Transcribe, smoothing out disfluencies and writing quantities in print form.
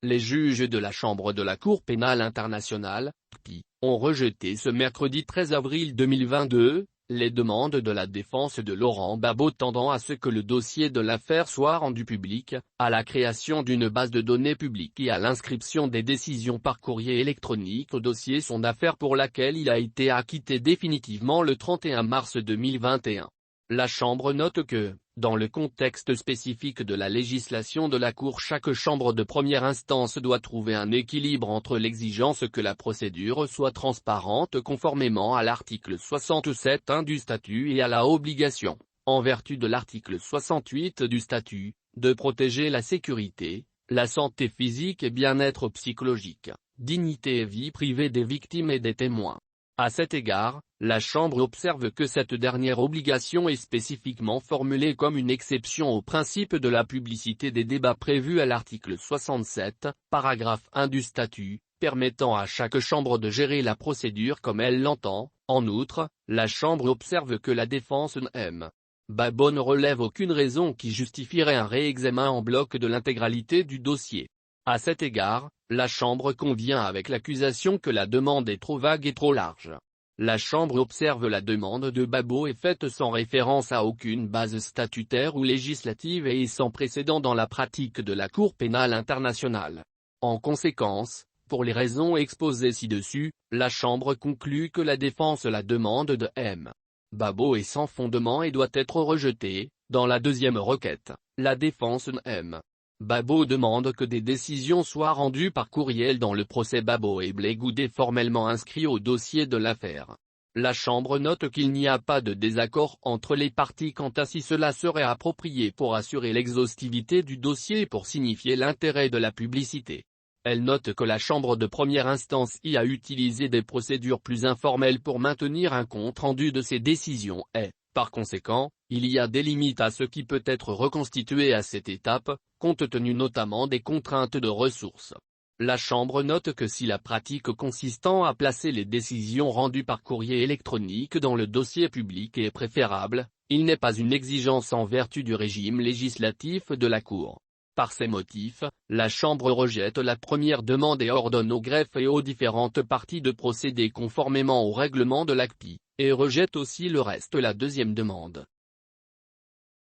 Les juges de la Chambre de la Cour pénale internationale, CPI, ont rejeté ce mercredi 13 avril 2022, les demandes de la défense de Laurent Gbagbo tendant à ce que le dossier de l'affaire soit rendu public, à la création d'une base de données publique et à l'inscription des décisions par courrier électronique au dossier Son affaire pour laquelle il a été acquitté définitivement le 31 mars 2021. La Chambre note que, dans le contexte spécifique de la législation de la Cour, chaque chambre de première instance doit trouver un équilibre entre l'exigence que la procédure soit transparente conformément à l'article 67(1) du statut et à la obligation, en vertu de l'article 68 du statut, de protéger la sécurité, la santé physique et bien-être psychologique, dignité et vie privée des victimes et des témoins. À cet égard, la Chambre observe que cette dernière obligation est spécifiquement formulée comme une exception au principe de la publicité des débats prévus à l'article 67, paragraphe 1 du statut, permettant à chaque chambre de gérer la procédure comme elle l'entend. En outre, la Chambre observe que la défense n.m. Gbagbo ne relève aucune raison qui justifierait un réexamen en bloc de l'intégralité du dossier. À cet égard, la Chambre convient avec l'accusation que la demande est trop vague et trop large. La Chambre observe la demande de Gbagbo est faite sans référence à aucune base statutaire ou législative et est sans précédent dans la pratique de la Cour pénale internationale. En conséquence, pour les raisons exposées ci-dessus, la Chambre conclut que la défense la demande de M. Gbagbo est sans fondement et doit être rejetée. Dans la deuxième requête, la défense n.m. Gbagbo demande que des décisions soient rendues par courriel dans le procès Gbagbo et Blé Goudé formellement inscrit au dossier de l'affaire. La Chambre note qu'il n'y a pas de désaccord entre les parties quant à si cela serait approprié pour assurer l'exhaustivité du dossier et pour signifier l'intérêt de la publicité. Elle note que la Chambre de première instance y a utilisé des procédures plus informelles pour maintenir un compte-rendu de ses décisions et, par conséquent, il y a des limites à ce qui peut être reconstitué à cette étape, compte tenu notamment des contraintes de ressources. La Chambre note que si la pratique consistant à placer les décisions rendues par courrier électronique dans le dossier public est préférable, il n'est pas une exigence en vertu du régime législatif de la Cour. Par ces motifs, la Chambre rejette la première demande et ordonne au greffe et aux différentes parties de procéder conformément au règlement de la CPI, et rejette aussi le reste la deuxième demande.